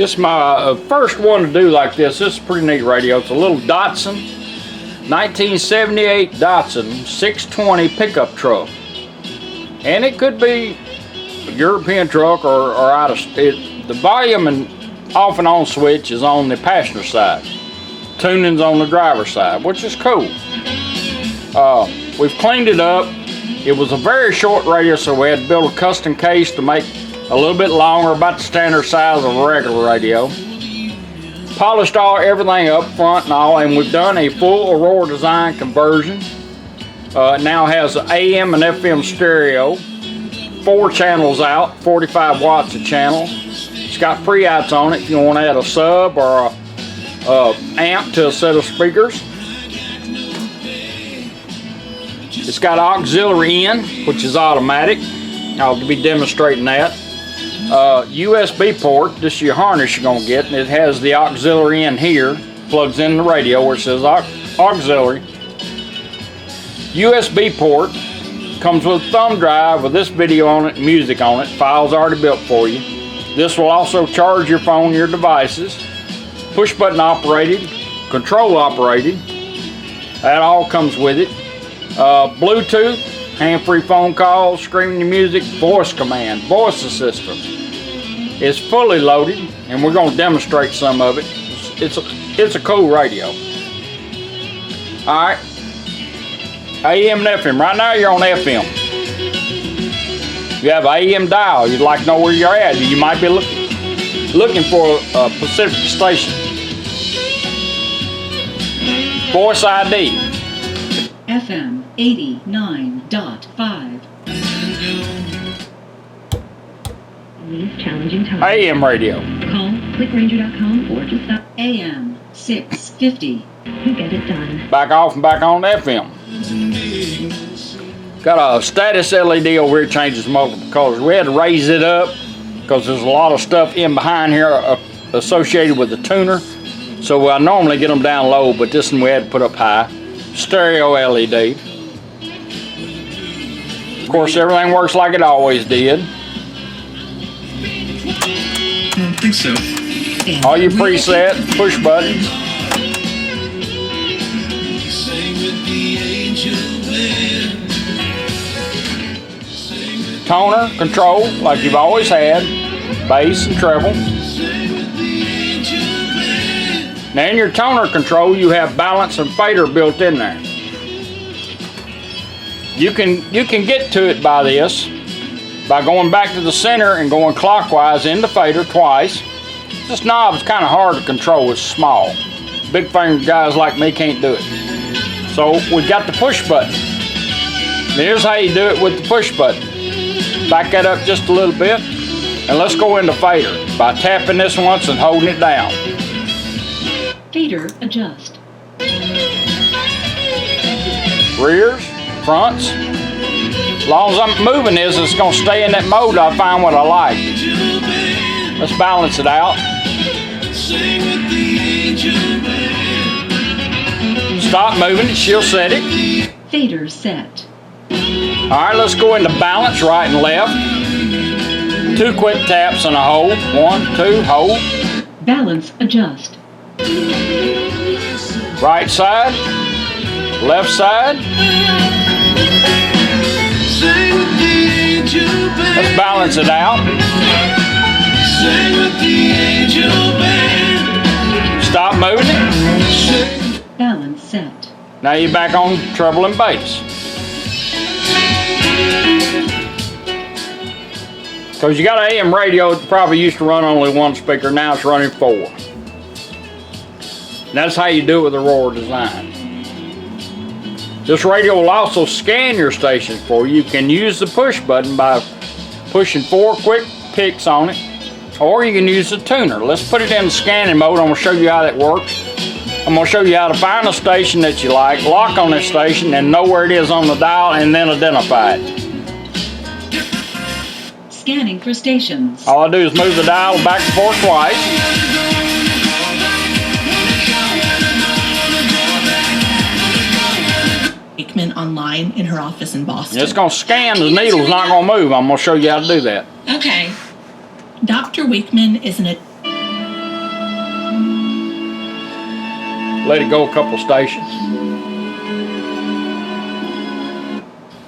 This is my first one to do like this. This is a pretty neat radio. It's a little Datsun, 1978 Datsun 620 pickup truck. And it could be a European truck or out of it. The volume and off and on switch is on the passenger side. Tuning's on the driver's side, which is cool. We've cleaned it up. It was a very short radio, so we had to build a custom case to make a little bit longer, about the standard size of a regular radio. Polished everything up front and all, and we've done a full Aurora Design conversion. It now has an AM and FM stereo, 4 channels out, 45 watts a channel. It's got preouts on it if you want to add a sub or a amp to a set of speakers. It's got auxiliary in, which is automatic. I'll be demonstrating that. USB port, this is your harness you're going to get, and it has the auxiliary in here. Plugs in the radio where it says auxiliary. USB port, comes with a thumb drive with this video on it, music on it, files already built for you. This will also charge your phone, your devices. Push button operated, control operated. That all comes with it. Bluetooth, hand-free phone calls, streaming your music, voice command, voice assistant. It's fully loaded, and we're going to demonstrate some of it. It's a cool radio. All right, AM and FM. Right now you're on FM. You have an AM dial. You'd like to know where you're at. You might be looking for a Pacific station. Voice ID. FM 89.5. Challenging time. AM radio. Call clickranger.com or just AM 650. You get it done. Back off and back on FM. Got a status LED over here, changes multiple colors. We had to raise it up because there's a lot of stuff in behind here associated with the tuner. So I normally get them down low, but this one we had to put up high. Stereo LED. Of course, everything works like it always did. I don't think so. All your presets, push buttons. Toner, control, like you've always had. Bass and treble. Now in your toner control, you have balance and fader built in there. You can get to it by this, by going back to the center and going clockwise in the fader twice. This knob is kind of hard to control, it's small. Big finger guys like me can't do it. So we've got the push button. Here's how you do it with the push button. Back that up just a little bit, and let's go into fader by tapping this once and holding it down. Fader adjust. Rears, fronts. As long as I'm moving this, it's going to stay in that mode. I find what I like. Let's balance it out. Stop moving it, she'll set it. Fader set. Alright, let's go into balance, right and left. 2 quick taps and a hold. 1, 2, hold. Balance adjust. Right side, left side. Let's balance it out. Stop moving it. Balance set. Now you're back on treble and bass. Because you got an AM radio that probably used to run only 1 speaker, now it's running 4. And that's how you do it with Aurora Design. This radio will also scan your station for you. You can use the push button by pushing 4 quick picks on it, or you can use the tuner. Let's put it in scanning mode. I'm going to show you how that works. I'm going to show you how to find a station that you like, lock on this station, and know where it is on the dial, and then identify it. Scanning for stations. All I do is move the dial back and forth twice. Wakeman online in her office in Boston. It's going to scan, the needle's not going to move. I'm going to show you how to do that. Okay. Dr. Wakeman is an Let it go a couple stations.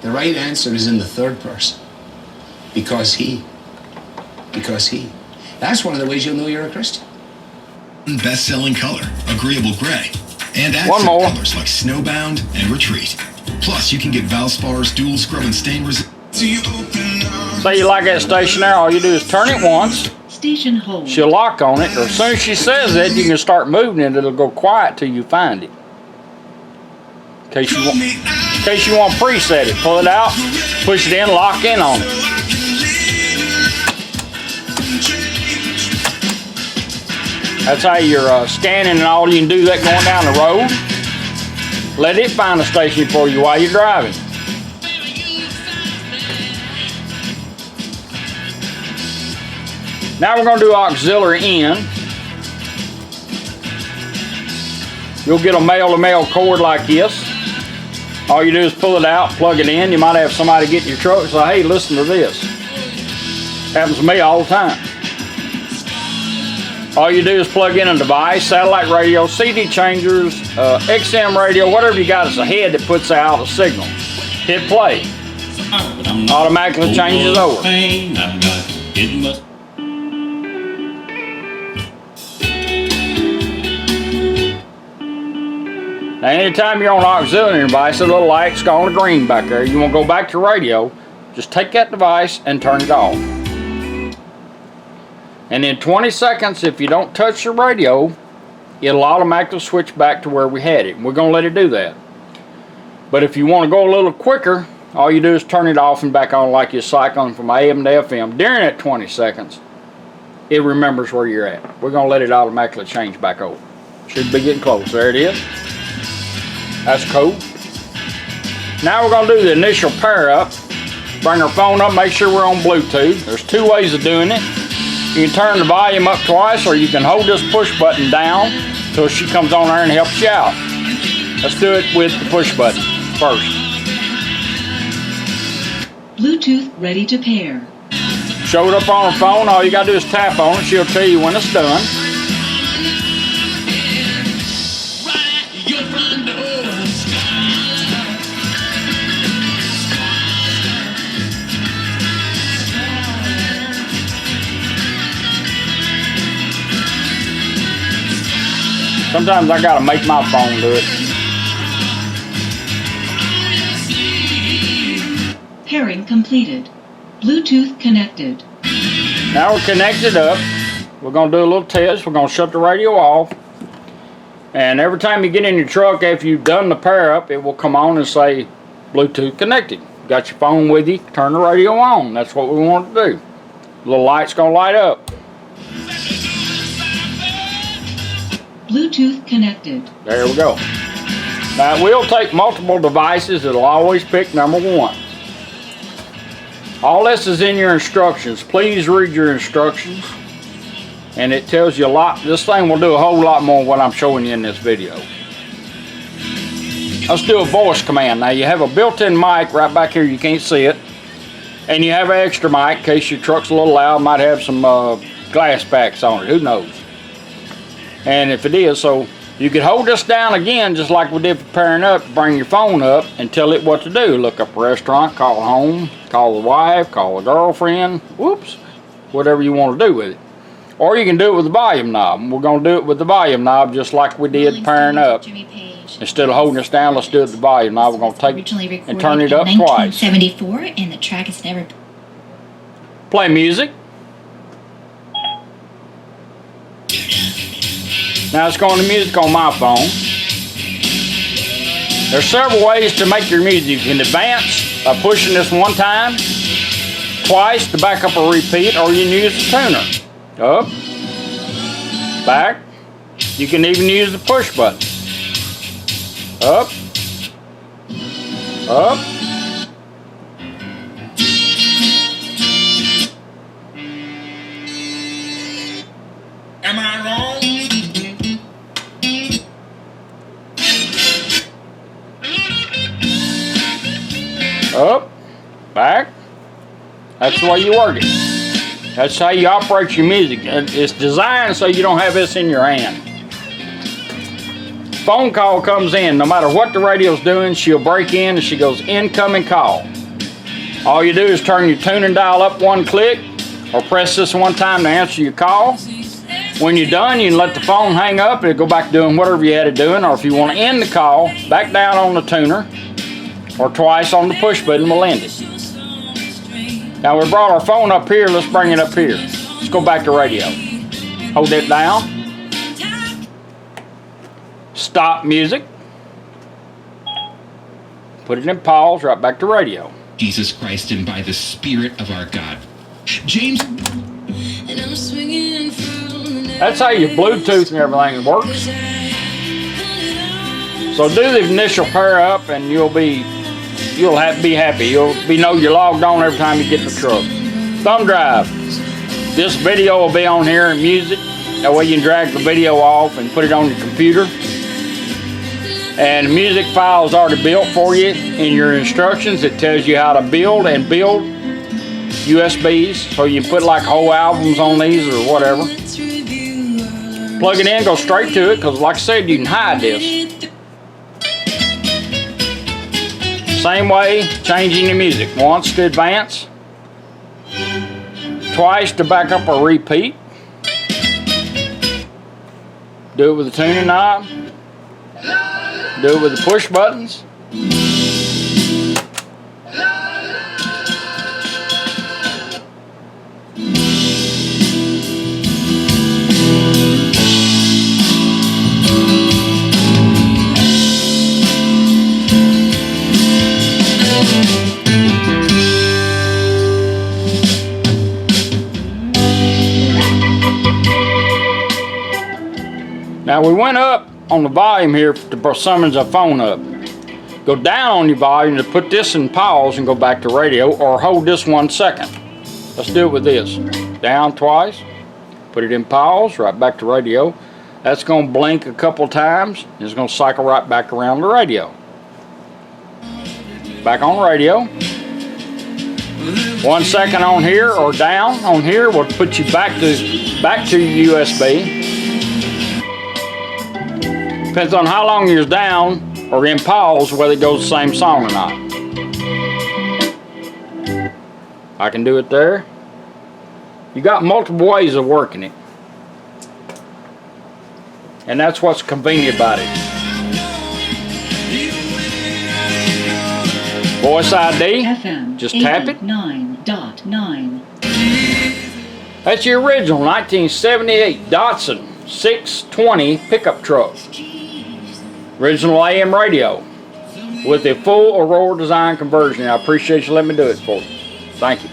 The right answer is in the third person. Because he. That's one of the ways you'll know you're a Christian. Best-selling color, agreeable gray, and One accent more. colors like Snowbound and Retreat. Plus, you can get Valspar's dual scrub and stain resistant. Say you like that station there, all you do is turn it once. Station hold. She'll lock on it, or as soon as she says it, you can start moving it. It'll go quiet till you find it. In case you want to preset it, pull it out, push it in, lock in on it. That's how you're scanning and all. You can do that going down the road. Let it find a station for you while you're driving. Now we're going to do auxiliary in. You'll get a male-to-male cord like this. All you do is pull it out, plug it in. You might have somebody get in your truck and say, hey, listen to this. Happens to me all the time. All you do is plug in a device, satellite radio, CD changers, XM radio, whatever you got. It's a head that puts out a signal. Hit play. Automatically changes over. Now, anytime you're on an auxiliary device, a little light's going to green back there. You want to go back to radio, just take that device and turn it off. And in 20 seconds, if you don't touch the radio, it'll automatically switch back to where we had it. We're going to let it do that. But if you want to go a little quicker, all you do is turn it off and back on like you're cycling from AM to FM. During that 20 seconds, it remembers where you're at. We're going to let it automatically change back over. Should be getting close. There it is. That's cool. Now we're going to do the initial pair up. Bring our phone up, make sure we're on Bluetooth. There's two ways of doing it. You can turn the volume up twice, or you can hold this push button down till she comes on there and helps you out. Let's do it with the push button first. Bluetooth ready to pair. Show it up on her phone. All you gotta do is tap on it. She'll tell you when it's done. Sometimes I gotta make my phone do it. Pairing completed. Bluetooth connected. Now we're connected up. We're gonna do a little test. We're gonna shut the radio off. And every time you get in your truck, after you've done the pair up, it will come on and say Bluetooth connected. Got your phone with you, turn the radio on. That's what we want to do. The little light's gonna light up. Bluetooth connected. There we go. Now it will take multiple devices. It'll always pick number one. All this is in your instructions. Please read your instructions. And it tells you a lot. This thing will do a whole lot more than what I'm showing you in this video. Let's do a voice command. Now you have a built-in mic right back here. You can't see it. And you have an extra mic in case your truck's a little loud. Might have some glass packs on it. Who knows? And if it is, so you could hold this down again just like we did for pairing up. Bring your phone up and tell it what to do. Look up a restaurant, call home, call the wife, call a girlfriend. Whoops. Whatever you want to do with it. Or you can do it with the volume knob. We're going to do it with the volume knob just like we did pairing up. Instead of holding this down, let's do it with the volume knob. We're going to take it and turn it up twice. 1974, and the track is never. Play music. Now it's going to music on my phone. There's several ways to make your music. You can advance by pushing this one time, twice to back up or repeat, or you can use the tuner. Up, back. You can even use the push button. Up, up. Am I wrong? Up, back. That's the way you work it. That's how you operate your music. It's designed so you don't have this in your hand. phone call comes in, no matter what the radio's doing, she'll break in and she goes, incoming call. All you do is turn your tuning dial up one click or press this one time to answer your call. When you're done, you can let the phone hang up and it'll go back doing whatever you had it doing, or if you want to end the call, back down on the tuner or twice on the push button will end it. Now we brought our phone up here, let's bring it up here. Let's go back to radio. Hold it down. Stop music. Put it in pause, right back to radio. Jesus Christ and by the Spirit of our God. James. That's how your Bluetooth and everything works. So do the initial pair up and you'll be happy. You'll know you're logged on every time you get in the truck. Thumb drive. This video will be on here in music. That way you can drag the video off and put it on your computer. And the music file is already built for you in your instructions. It tells you how to build USBs, so you can put like whole albums on these or whatever. Plug it in, go straight to it, because like I said, you can hide this. Same way, changing the music. Once to advance, twice to back up or repeat. Do it with the tuning knob. Do it with the push buttons. Now we went up on the volume here to summons the phone up. Go down on your volume to put this in pause and go back to radio, or hold this 1 second. Let's do it with this. Down twice, put it in pause, right back to radio. That's going to blink a couple times and it's going to cycle right back around the radio. Back on radio. 1 second on here or down on here will put you back to your USB. Depends on how long you're down or in pause whether it goes the same song or not. I can do it there. You got multiple ways of working it. And that's what's convenient about it. Voice ID, FM just tap it. 9.9. That's your original 1978 Datsun 620 pickup truck. Original AM radio with a full Aurora Design conversion. I appreciate you letting me do it for you. Thank you.